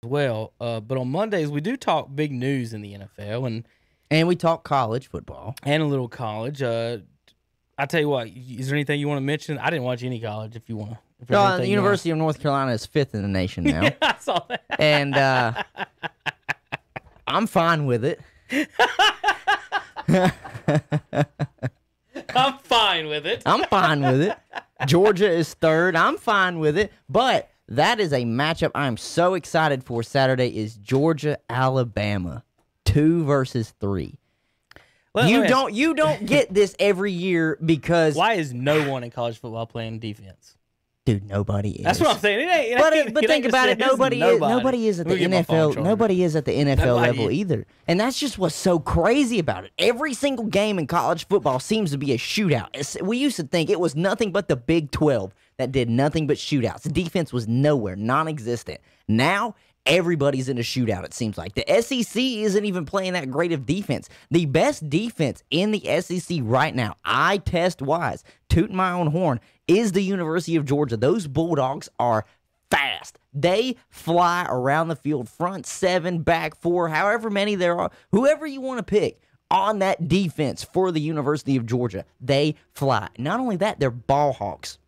well. But on Mondays, we do talk big news in the NFL And we talk college football. and a little college. I tell you what, is there anything you want to mention? I didn't watch any college if you want to. The University of North Carolina is 5th in the nation now. Yeah, I saw that. And I'm fine with it. I'm fine with it. I'm fine with it. Georgia is 3rd. I'm fine with it. But that is a matchup I'm so excited for. Saturday is Georgia-Alabama, 2 versus 3. You don't get this every year because why is no one in college football playing defense? Dude, nobody is. That's what I'm saying. But think about it. Nobody is at the NFL. Nobody is at the NFL level either. And that's just what's so crazy about it. Every single game in college football seems to be a shootout. We used to think it was nothing but the Big 12 that did nothing but shootouts. The defense was nowhere, non-existent. Now everybody's in a shootout, it seems like. The SEC isn't even playing that great of defense. The best defense in the SEC right now, eye test wise, tooting my own horn, is the University of Georgia. Those Bulldogs are fast. They fly around the field, front 7, back 4, however many there are, whoever you want to pick on that defense for the University of Georgia. They fly. Not only that, they're ball hawks.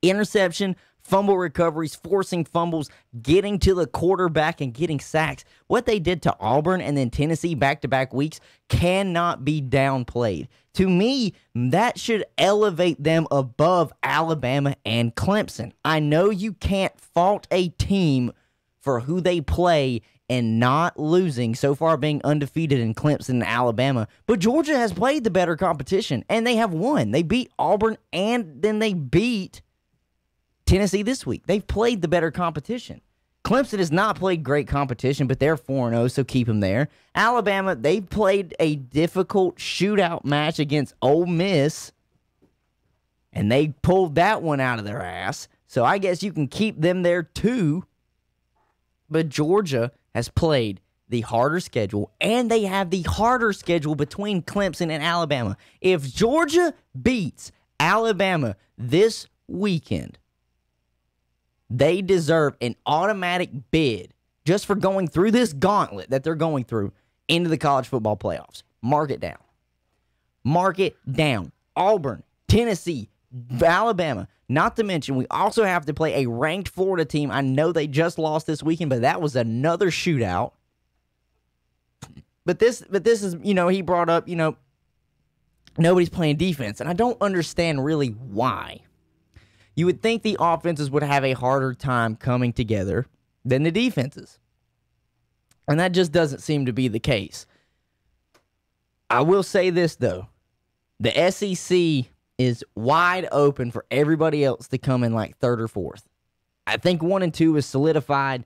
Interception, fumble recoveries, forcing fumbles, getting to the quarterback and getting sacks. What they did to Auburn and then Tennessee back-to-back weeks cannot be downplayed. To me, that should elevate them above Alabama and Clemson. I know you can't fault a team for who they play and not losing, so far being undefeated in Clemson and Alabama, but Georgia has played the better competition, and they have won. They beat Auburn, and then they beat Tennessee this week. They've played the better competition. Clemson has not played great competition, but they're 4-0, so keep them there. Alabama, they've played a difficult shootout match against Ole Miss, and they pulled that one out of their ass. So I guess you can keep them there too. But Georgia has played the harder schedule, and they have the harder schedule between Clemson and Alabama. If Georgia beats Alabama this weekend, they deserve an automatic bid just for going through this gauntlet that they're going through into the college football playoffs. Mark it down. Mark it down. Auburn, Tennessee, Alabama. Not to mention, we also have to play a ranked Florida team. I know they just lost this weekend, but that was another shootout. But this is, he brought up, nobody's playing defense, and I don't understand really why. You would think the offenses would have a harder time coming together than the defenses. And that just doesn't seem to be the case. I will say this, though. The SEC is wide open for everybody else to come in like 3rd or 4th. I think 1 and 2 is solidified.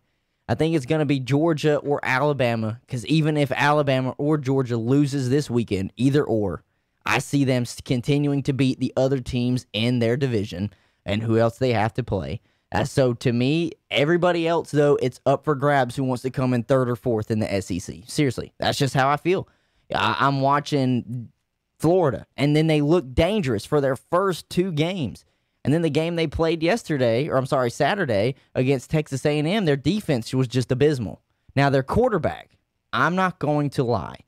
I think it's going to be Georgia or Alabama, because even if Alabama or Georgia loses this weekend, either or, I see them continuing to beat the other teams in their division and who else they have to play. So to me, everybody else, though, it's up for grabs who wants to come in 3rd or 4th in the SEC. Seriously, that's just how I feel. I'm watching Florida, and then they look dangerous for their first 2 games. And then the game they played Saturday against Texas A&M, their defense was just abysmal. Now, their quarterback, I'm not going to lie.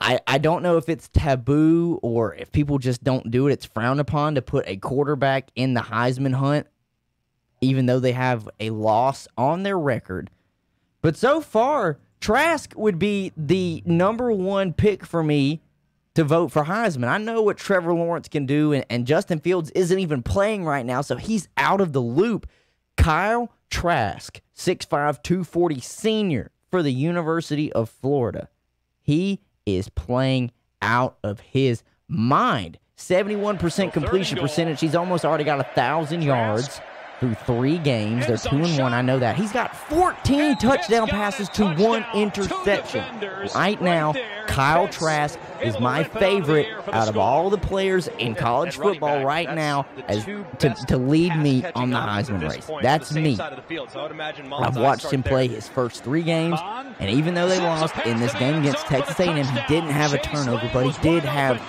I don't know if it's taboo or if people just don't do it. It's frowned upon to put a quarterback in the Heisman hunt, even though they have a loss on their record. But so far, Trask would be the number 1 pick for me to vote for Heisman. I know what Trevor Lawrence can do, and Justin Fields isn't even playing right now, so he's out of the loop. Kyle Trask, 6'5", 240 senior for the University of Florida. He is playing out of his mind. 71% completion percentage. He's almost already got 1,000 yards through 3 games. They're 2-1. I know that. He's got 14 touchdown passes to 1 interception. Right now, Kyle Trask is my favorite out of all the players in college football right now to lead me on the Heisman race. That's me. I've watched him play his first 3 games, and even though they lost in this game against Texas A&M, he didn't have a turnover, but he did have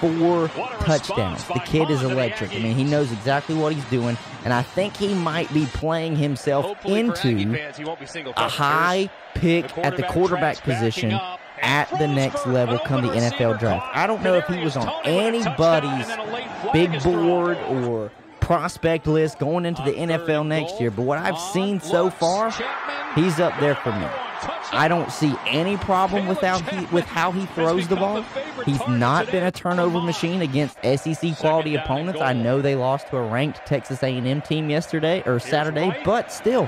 4 touchdowns. The kid is electric. I mean, he knows exactly what he's doing, and I think he might be playing himself into a high pick at the quarterback position at the next level come the NFL draft. I don't know if he was on anybody's big board or prospect list going into the NFL next year, but what I've seen so far, he's up there for me. I don't see any problem with how he throws the ball. He's not been a turnover machine against SEC quality opponents. I know they lost to a ranked Texas A&M team Saturday, but still,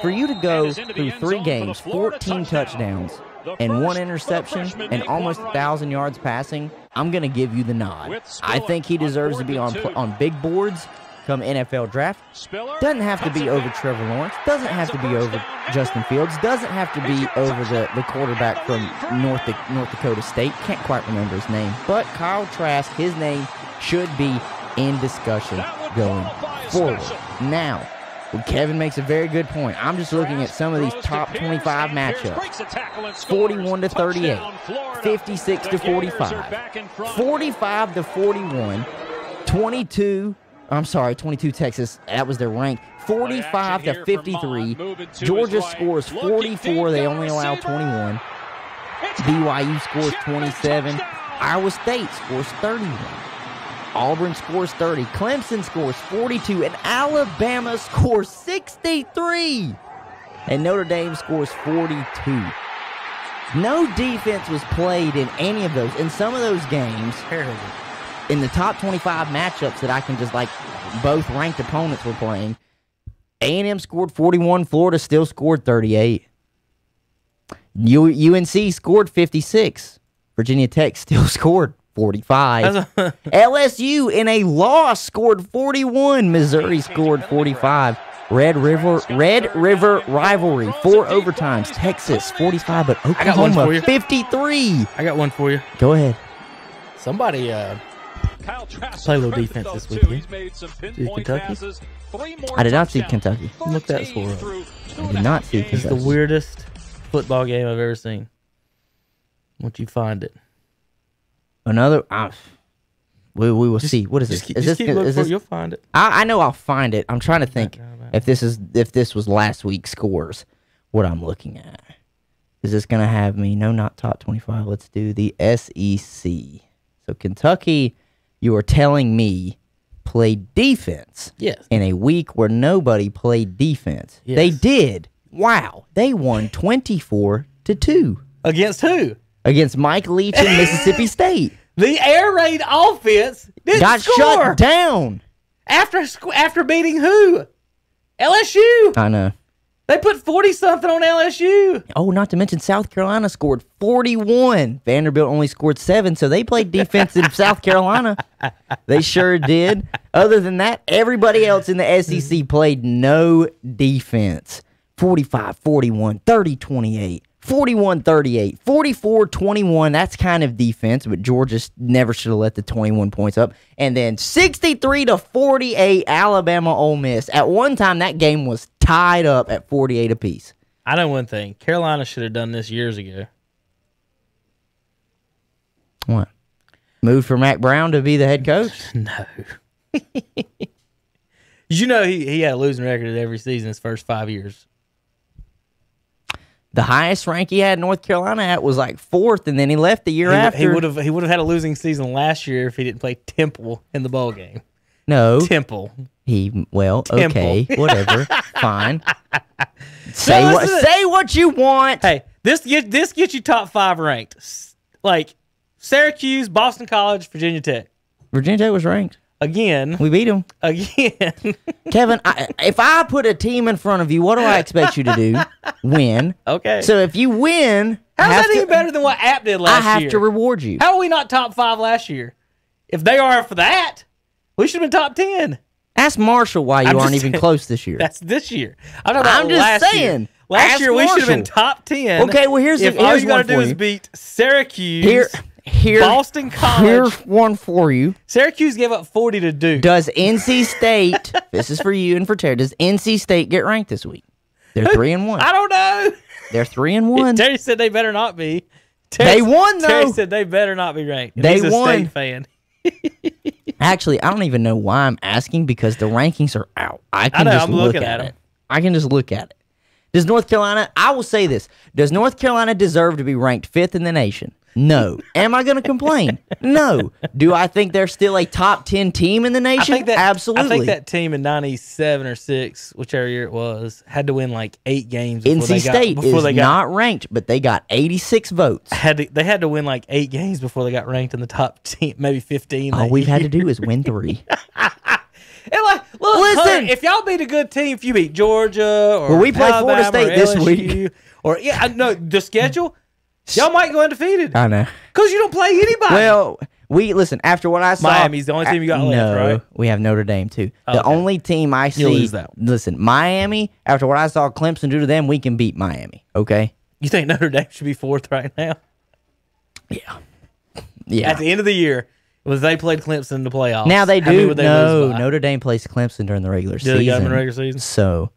for you to go through 3 games, 14 touchdowns, and 1 interception, and almost 1,000 yards passing, I'm going to give you the nod. I think he deserves to be on big boards come NFL draft. Doesn't have to be over Trevor Lawrence. Doesn't have to be over Justin Fields. Doesn't have to be over the quarterback from North Dakota State. Can't quite remember his name. But Kyle Trask, his name should be in discussion going forward. Now, Kevin makes a very good point. I'm just looking at some of these top 25 matchups. 41-38, 56-45, 45-41, 22 Texas, that was their rank. 45-53. Georgia scores 44, they only allow 21. BYU scores 27. Iowa State scores 31. Auburn scores 30. Clemson scores 42. And Alabama scores 63. And Notre Dame scores 42. No defense was played in any of those. In some of those games, in the top 25 matchups that I can just both ranked opponents were playing, A&M scored 41. Florida still scored 38. UNC scored 56. Virginia Tech still scored 45. LSU in a loss scored 41. Missouri scored 45. Red River rivalry, 4 overtimes. Texas 45, but Oklahoma 53. I got one for you. Go ahead. Somebody play a little defense this weekend. Did Kentucky? I did not see Kentucky. Look that score up. I did not see Kentucky. It's the weirdest football game I've ever seen. Once you find it. Another. We will see. What is this? You'll find it. I know I'll find it. I'm trying to think if this was last week's scores. What I'm looking at. Is this gonna have me? No, not top 25. Let's do the SEC. So Kentucky, you are telling me, played defense. Yes. In a week where nobody played defense. Yes. They did. Wow. They won 24-2. Against who? Against Mike Leach and Mississippi State. The air raid offense got shut down. After beating who? LSU. I know. They put 40-something on LSU. Oh, not to mention South Carolina scored 41. Vanderbilt only scored 7, so they played defense in South Carolina. They sure did. Other than that, everybody else in the SEC played no defense. 45-41, 30-28. 41-38, 44-21, that's kind of defense, but Georgia never should have let the 21 points up. And then 63-48, Alabama Ole Miss. At one time, that game was tied up at 48 apiece. I know one thing. Carolina should have done this years ago. What? Moved for Mac Brown to be the head coach? No. You know he had a losing record every season his first 5 years. The highest rank he had North Carolina at was 4th, and then he left the year after. He would have had a losing season last year if he didn't play Temple in the bowl game. No. Temple. Okay, whatever. Fine. Say what you want. Hey, this gets you top 5 ranked. Syracuse, Boston College, Virginia Tech. Virginia Tech was ranked. Again. We beat them. Again. Kevin, if I put a team in front of you, what do I expect you to do? Win. Okay. So if you win... How's that even better than what App did last year? I have to reward you. How are we not top 5 last year? If they are for that, we should have been top 10. Ask Marshall why you aren't even close this year. That's this year. I'm just saying. Last year we should have been top 10. Okay, well here's all you got to do is beat Syracuse... Boston College. Here's one for you. Syracuse gave up 40 to Duke. Does NC State, this is for you and for Terry, does NC State get ranked this week? They're 3-1. I don't know. They're 3-1. Terry said they better not be. They won, though. Terry said they better not be ranked. And They he's a won. State fan. Actually, I don't even know why I'm asking because the rankings are out. I can know, just I'm look looking at at it. I can just look at it. Does North Carolina, I will say this, does North Carolina deserve to be ranked 5th in the nation? No. Am I going to complain? No. Do I think they're still a top 10 team in the nation? Absolutely. I think that team in 97 or 6, whichever year it was, had to win like 8 games before NC State is not ranked, but they got 86 votes. They had to win like 8 games before they got ranked in the top 10, maybe 15. All we've had to do is win 3. And like, look, listen, Hunter, if y'all beat a good team, if you beat Georgia or we play Florida Alabama State this LSU, week, or I know the schedule, y'all might go undefeated. I know because you don't play anybody. Well, listen. After what I saw, Miami's the only team you got left, right? We have Notre Dame too. The only team I see. You'll lose that one. Listen, Miami. After what I saw Clemson do to them, we can beat Miami. Okay. You think Notre Dame should be 4th right now? Yeah. Yeah. At the end of the year. Was they played Clemson in the playoffs? Now they do. Would they lose by? Notre Dame plays Clemson during the regular season. They got them in the regular season? So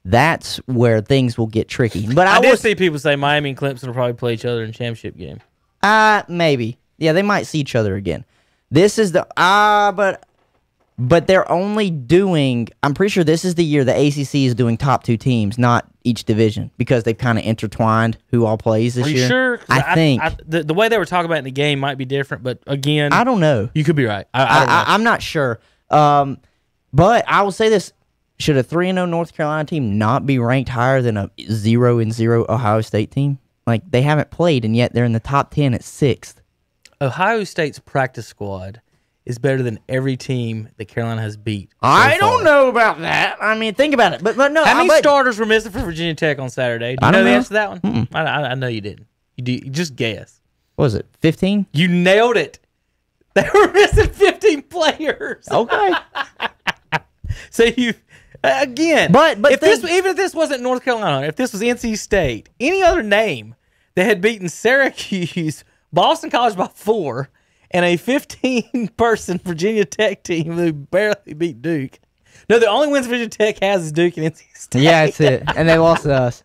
that's where things will get tricky. But I did see people say Miami and Clemson will probably play each other in the championship game. Maybe. Yeah, they might see each other again. This is the but they're only doing. I'm pretty sure this is the year the ACC is doing top 2 teams, not each division, because they've kind of intertwined who all plays this year. Are you sure? I think the way they were talking about it in the game might be different, but again, I don't know. You could be right. I don't know. I'm not sure. But I will say this: should a 3-0 North Carolina team not be ranked higher than a 0-0 Ohio State team? Like they haven't played, and yet they're in the top 10 at 6th. Ohio State's practice squad is better than every team that Carolina has beat. I don't know about that. I mean, think about it. But no. How many starters were missing for Virginia Tech on Saturday? Do you know the answer to that one? I know you didn't. You just guess. What was it, 15? You nailed it. They were missing 15 players. Okay. So you again. But even if this wasn't North Carolina, if this was NC State, any other name that had beaten Syracuse, Boston College by 4. And a 15-person Virginia Tech team who barely beat Duke. No, the only wins Virginia Tech has is Duke and NC State. Yeah, that's it. And they lost to us.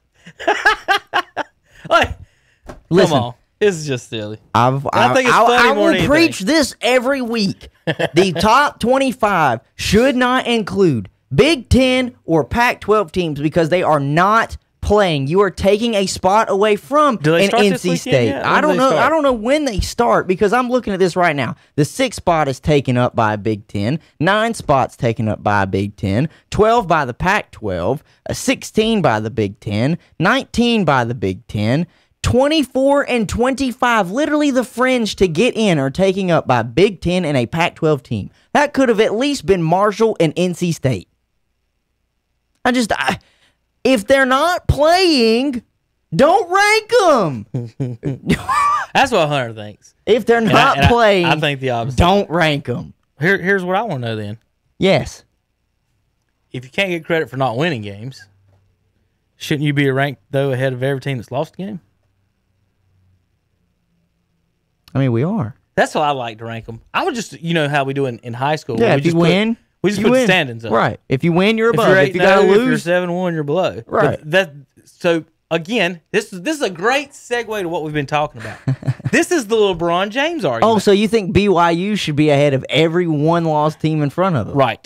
Like, listen, come on. This is just silly. I think it's funny more than anything. I will preach this every week. The top 25 should not include Big Ten or Pac-12 teams because they are not playing. You are taking a spot away from an NC State. I don't know. I don't know when they start because I'm looking at this right now. The 6th spot is taken up by a Big Ten. 9 spots taken up by a Big Ten. 12 by the Pac-12. 16 by the Big Ten. 19 by the Big Ten. 24 and 25, literally the fringe to get in, are taken up by Big Ten and a Pac-12 team. That could have at least been Marshall and NC State. If they're not playing, don't rank them. That's what Hunter thinks. If they're not playing, I think the opposite. Don't rank them. Here's what I want to know then. Yes. If you can't get credit for not winning games, shouldn't you be ranked, though, ahead of every team that's lost a game? I mean, we are. That's how I like to rank them. I would just, how we do in high school. Yeah, if you win. We just put the standings up. Right. If you win, you're above. If you got to lose, if you're 7-1, you're below. Right. So again, this is a great segue to what we've been talking about. This is the LeBron James argument. Oh, so you think BYU should be ahead of every one-loss team in front of them? Right.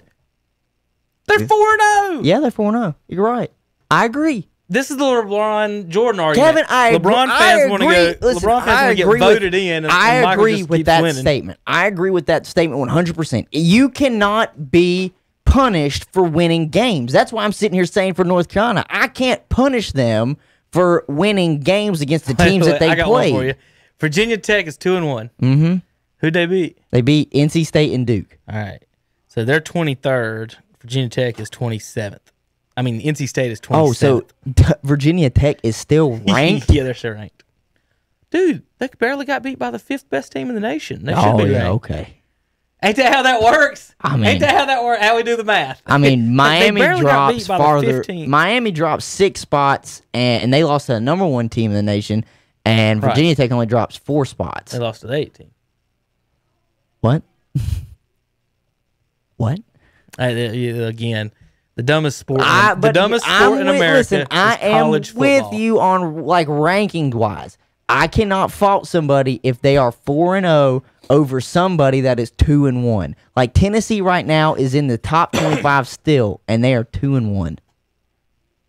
They're 4-0. Yeah, they're 4-0. You're right. I agree. This is the LeBron Jordan argument. Kevin, LeBron fans want to go. LeBron fans want to get voted in. And I Michael agree just with keeps that winning. statement. I agree with that statement 100%. You cannot be punished for winning games. That's why I'm sitting here saying for North Carolina, I can't punish them for winning games against the teams that they I got play. One for you. Virginia Tech is 2-1. Mm-hmm. Who'd they beat? They beat NC State and Duke. All right. So they're 23rd. Virginia Tech is 27th. I mean, NC State is 27th. Oh, so Virginia Tech is still ranked? Yeah, they're still ranked. Dude, they barely got beat by the 5th best team in the nation. They should be ranked. Okay. Ain't that how that works? Ain't that how that works? How we do the math? I mean, Miami drops farther. Miami drops 6 spots, and they lost to the #1 team in the nation. And Virginia Tech only drops 4 spots. They lost to the 8 team. What? What? Again, the dumbest sport. The dumbest sport in America. Listen, I am college with football. you on ranking wise. I cannot fault somebody if they are 4-0 over somebody that is 2-1. Like Tennessee right now is in the top 25 still, and they are 2-1.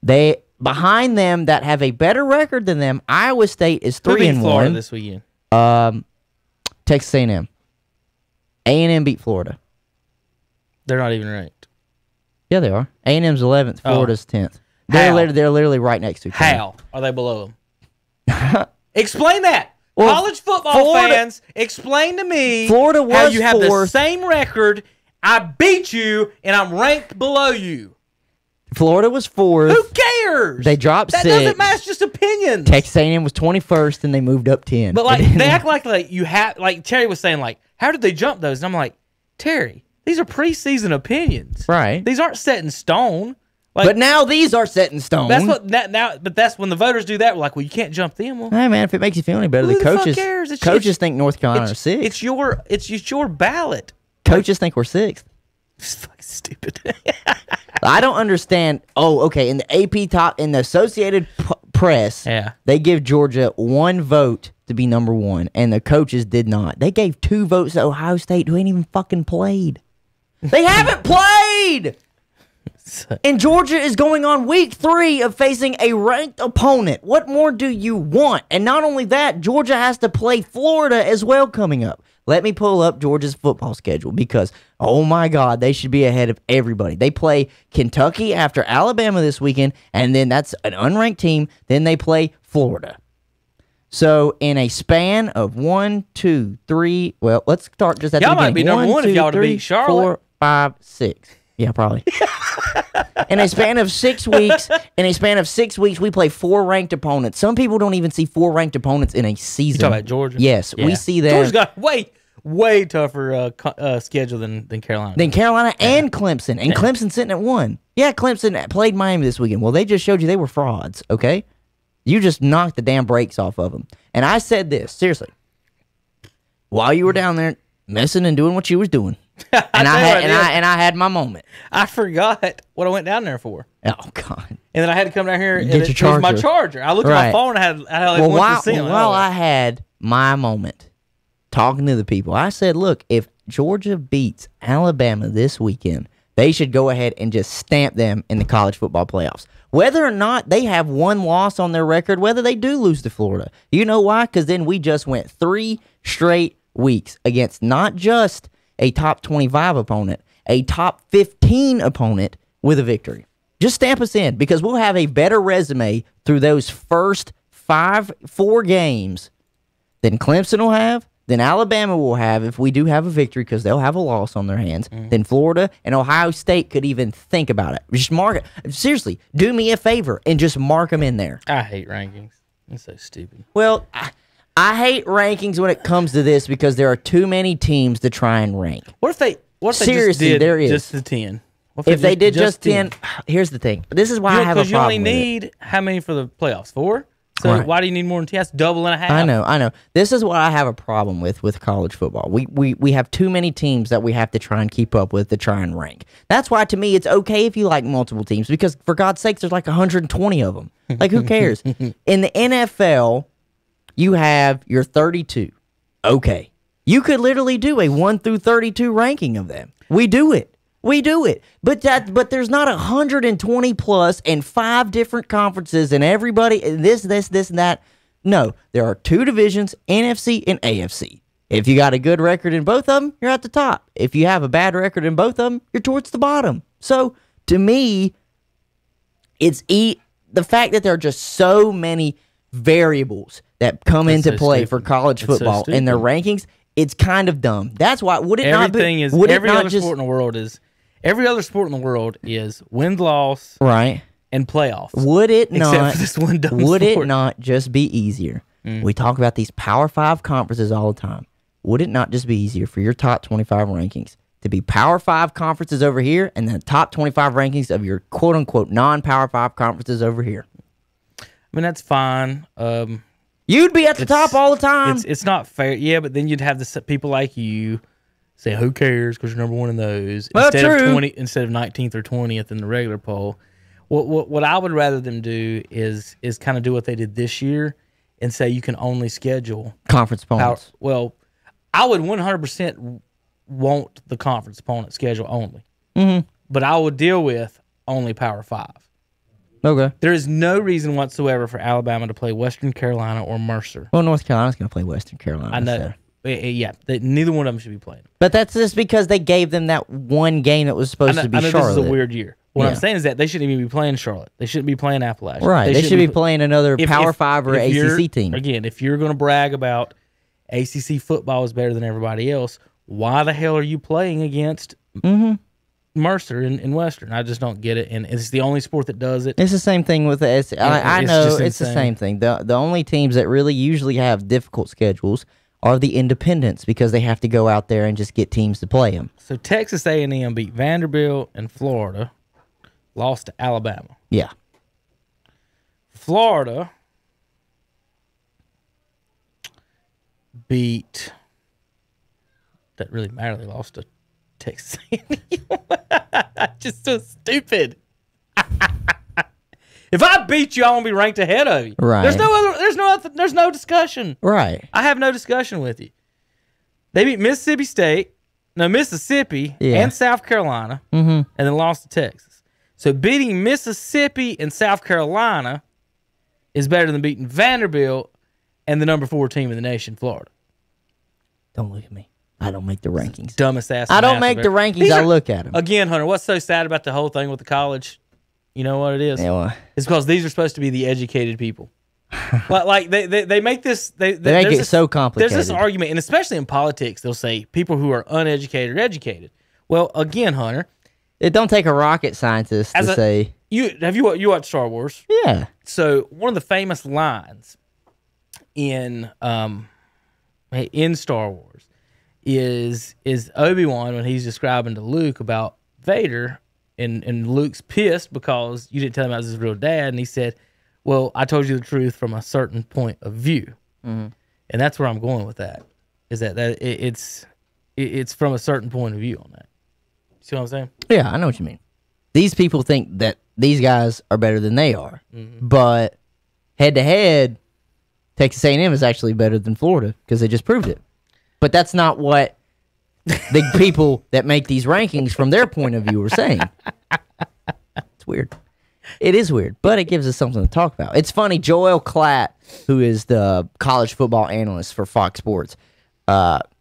They behind them that have a better record than them. Iowa State is 3-1. Florida this weekend. Texas A&M. A&M beat Florida. They're not even ranked. Yeah, they are. A&M's 11th. Florida's 10th. They're literally right next to each other. How are they below them? Explain that. Well, College football fans, explain to me Florida was how you have the fourth. same record. I beat you, and I'm ranked below you. Florida was 4th. Who cares? They dropped 6. That doesn't match just opinions. Texas A&M was 21st, and they moved up 10. But like they act like you have, like Terry was saying, like, how did they jump those? And I'm like, Terry, these are preseason opinions. Right. These aren't set in stone. Like, but now these are set in stone. That's what now. But that's when the voters do that. We're like, well, you can't jump them. Well, hey man, if it makes you feel any better, who the coaches cares? coaches think North Carolina are 6th. It's your ballot. Coaches think we're 6th. It's fucking stupid. I don't understand. Oh, okay. In the AP top, in the Associated Press, they give Georgia 1 vote to be number 1, and the coaches did not. They gave 2 votes to Ohio State, who ain't even fucking played. They haven't played. And Georgia is going on week 3 of facing a ranked opponent. What more do you want? And not only that, Georgia has to play Florida as well coming up. Let me pull up Georgia's football schedule because, oh my God, they should be ahead of everybody. They play Kentucky after Alabama this weekend, and then that's an unranked team. Then they play Florida. So in a span of 1, 2, 3, well, let's start just at the beginning. Y'all might be number 1 if y'all would beat Charlotte. 4, 5, 6. Yeah, probably. In a span of 6 weeks, we play 4 ranked opponents. Some people don't even see 4 ranked opponents in a season. You talking about Georgia? Yes, we see that. Georgia's got way tougher schedule than Carolina. Than Carolina and Clemson. And Clemson's sitting at 1. Yeah, Clemson played Miami this weekend. Well, they just showed you they were frauds, okay? You just knocked the damn brakes off of them. And I said this, seriously. While you were down there messing and doing what you was doing. And I had my moment. I forgot what I went down there for. Oh God! And then I had to come down here and get your charger. It was my charger. I looked at my phone and I had like 1%. While I had my moment talking to the people, I said, "Look, if Georgia beats Alabama this weekend, they should go ahead and just stamp them in the college football playoffs. Whether or not they have 1 loss on their record, whether they do lose to Florida, you know why? Because then we just went 3 straight weeks against not just a top 25 opponent, a top 15 opponent with a victory. Just stamp us in because we'll have a better resume through those first 4 games than Clemson will have, than Alabama will have if we do have a victory because they'll have a loss on their hands, than Florida and Ohio State could even think about it. Just mark it. Seriously, do me a favor and just mark them in there. I hate rankings. It's so stupid. Well, I hate rankings when it comes to this because there are too many teams to try and rank. What if they Seriously, just did there is. Just the 10? If they did just 10, here's the thing. This is why I have a problem with it. Because you only need how many for the playoffs? 4? So why do you need more than 10? That's double and a half. I know. This is what I have a problem with college football. We have too many teams that we have to try and keep up with to try and rank. That's why, to me, it's okay if you like multiple teams because, for God's sakes, there's like 120 of them. Like, who cares? In the NFL, you have your 32. Okay. You could literally do a 1 through 32 ranking of them. We do it. But there's not 120 plus and 5 different conferences and everybody this and that. No, there are 2 divisions, NFC and AFC. If you got a good record in both of them, you're at the top. If you have a bad record in both of them, you're towards the bottom. So, to me, it's the fact that there are just so many variables that come into play for college football in their rankings. It's kind of dumb. That's why every other sport in the world is win-loss, right, and playoffs. Would it not? Except for this one dumb would sport. It not just be easier? We talk about these Power 5 conferences all the time. Would it not just be easier for your top 25 rankings to be Power 5 conferences over here and the top 25 rankings of your quote-unquote non-Power 5 conferences over here? I mean, that's fine. You'd be at the top all the time. It's not fair. Yeah, but then you'd have the people like you say, who cares because you're number 1 in those. Well, instead of 19th or 20th in the regular poll. What I would rather them do is kind of do what they did this year and say you can only schedule conference opponents. Well, I would 100% want the conference opponent schedule only. But I would deal with only Power 5. Okay. There is no reason whatsoever for Alabama to play Western Carolina or Mercer. Well, North Carolina's going to play Western Carolina. I know. So. Yeah, neither one of them should be playing. But that's just because they gave them that one game that was supposed to be Charlotte. This is a weird year. What I'm saying is that they shouldn't even be playing Charlotte. They shouldn't be playing Appalachia. Right. They should be playing another Power 5 or ACC team. Again, if you're going to brag about ACC football is better than everybody else, why the hell are you playing against Mercer in Western? I just don't get it. And it's the only sport that does it. It's the same thing with the SEC. I know it's the same thing. The only teams that really usually have difficult schedules are the independents because they have to go out there and just get teams to play them. So Texas A&M beat Vanderbilt and Florida, lost to Alabama. Yeah. Florida beat, that really matter, they lost to Texas A&M. Just so stupid. If I beat you, I won't be ranked ahead of you. Right. There's no discussion. Right. I have no discussion with you. They beat Mississippi and South Carolina, and then lost to Texas. So beating Mississippi and South Carolina is better than beating Vanderbilt and the number 4 team in the nation, Florida. Don't look at me. I don't make the rankings. Dumbest ass. I don't make the rankings. I look at them. Again, Hunter, what's so sad about the whole thing with the college? You know what it is? Yeah, well, it's because these are supposed to be the educated people. like they make this. They make it so complicated. There's this argument, and especially in politics, they'll say people who are uneducated are educated. Well, again, Hunter, it don't take a rocket scientist to say. You watched Star Wars? Yeah. So one of the famous lines in Star Wars is Obi-Wan when he's describing to Luke about Vader. And Luke's pissed because you didn't tell him I was his real dad. And he said, well, I told you the truth from a certain point of view. And that's where I'm going with that, is that it's from a certain point of view on that. See what I'm saying? Yeah, I know what you mean. These people think that these guys are better than they are. But head-to-head, Texas A&M is actually better than Florida because they just proved it. But that's not what the people that make these rankings from their point of view are saying. It's weird. It is weird, but it gives us something to talk about. It's funny, Joel Klatt, who is the college football analyst for Fox Sports,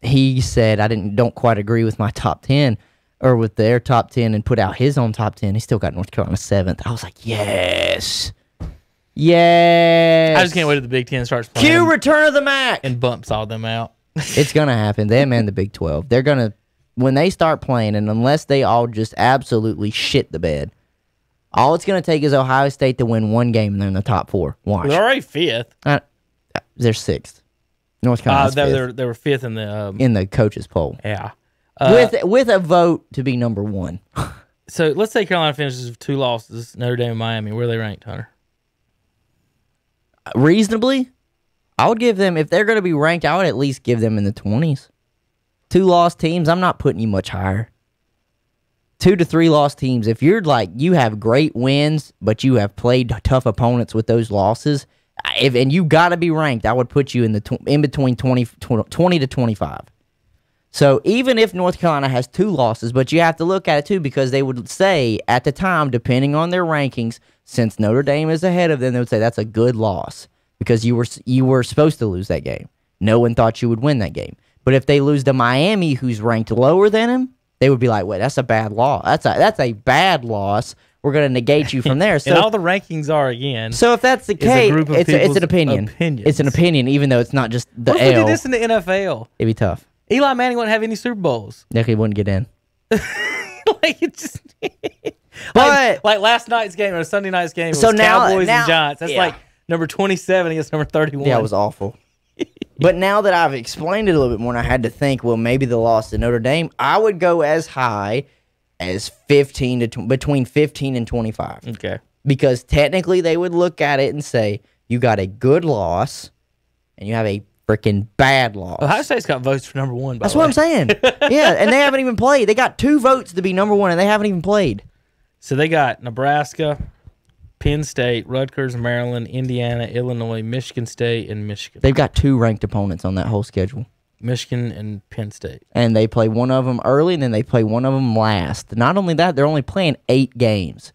he said, don't quite agree with my top 10, or with their top 10, and put out his own top 10. He still got North Carolina 7th. I was like, yes. Yes. I just can't wait till the Big Ten starts playing. Cue Return of the Mac. And bumps all them out. It's going to happen. Them and the Big 12. They're going to, when they start playing, and unless they all just absolutely shit the bed, all it's going to take is Ohio State to win one game and they're in the top 4. Watch. They're already 5th. They're 6th. North Carolina's 5th. They were 5th in the coaches poll. Yeah. With a vote to be number 1. So let's say Carolina finishes with 2 losses, Notre Dame and Miami. Where are they ranked, Hunter? Reasonably, I would give them, if they're going to be ranked, I would at least give them in the 20s. 2 lost teams, I'm not putting you much higher. 2 to 3 lost teams, if you're like, you have great wins, but you have played tough opponents with those losses, and you got to be ranked, I would put you in between 20 to 25. So even if North Carolina has 2 losses, but you have to look at it too, because they would say at the time, depending on their rankings, since Notre Dame is ahead of them, they would say that's a good loss because you were supposed to lose that game. No one thought you would win that game. But if they lose to Miami, who's ranked lower than him, they would be like, "Wait, that's a bad loss. That's a bad loss. We're going to negate you from there." So and all the rankings are again. So if that's the case, it's an opinion. It's an opinion, even though it's not just the What if we did this in the NFL? It'd be tough. Eli Manning wouldn't have any Super Bowls. No, he wouldn't get in. Like it just. But like last night's game or Sunday night's game, it was Cowboys and Giants. That's like number 27 against number 31. Yeah, it was awful. But now that I've explained it a little bit more, and I had to think, well, maybe the loss to Notre Dame, I would go as high as between 15 and 25. Okay. Because technically they would look at it and say, you got a good loss, and you have a freaking bad loss. Ohio State's got votes for number 1, by That's the way. what I'm saying. Yeah, and they haven't even played. They got 2 votes to be number 1, and they haven't even played. So they got Nebraska, Penn State, Rutgers, Maryland, Indiana, Illinois, Michigan State, and Michigan. They've got 2 ranked opponents on that whole schedule. Michigan and Penn State. And they play one of them early, and then they play one of them last. Not only that, they're only playing 8 games.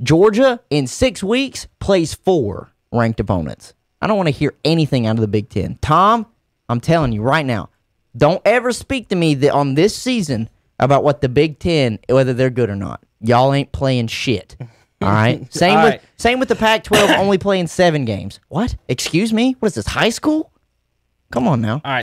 Georgia, in 6 weeks, plays 4 ranked opponents. I don't want to hear anything out of the Big Ten. Tom, I'm telling you right now, don't ever speak to me on this season about what the Big Ten, whether they're good or not. Y'all ain't playing shit. All right? Same with the Pac-12 only playing 7 games. What? Excuse me? What is this, high school? Come on now. All right.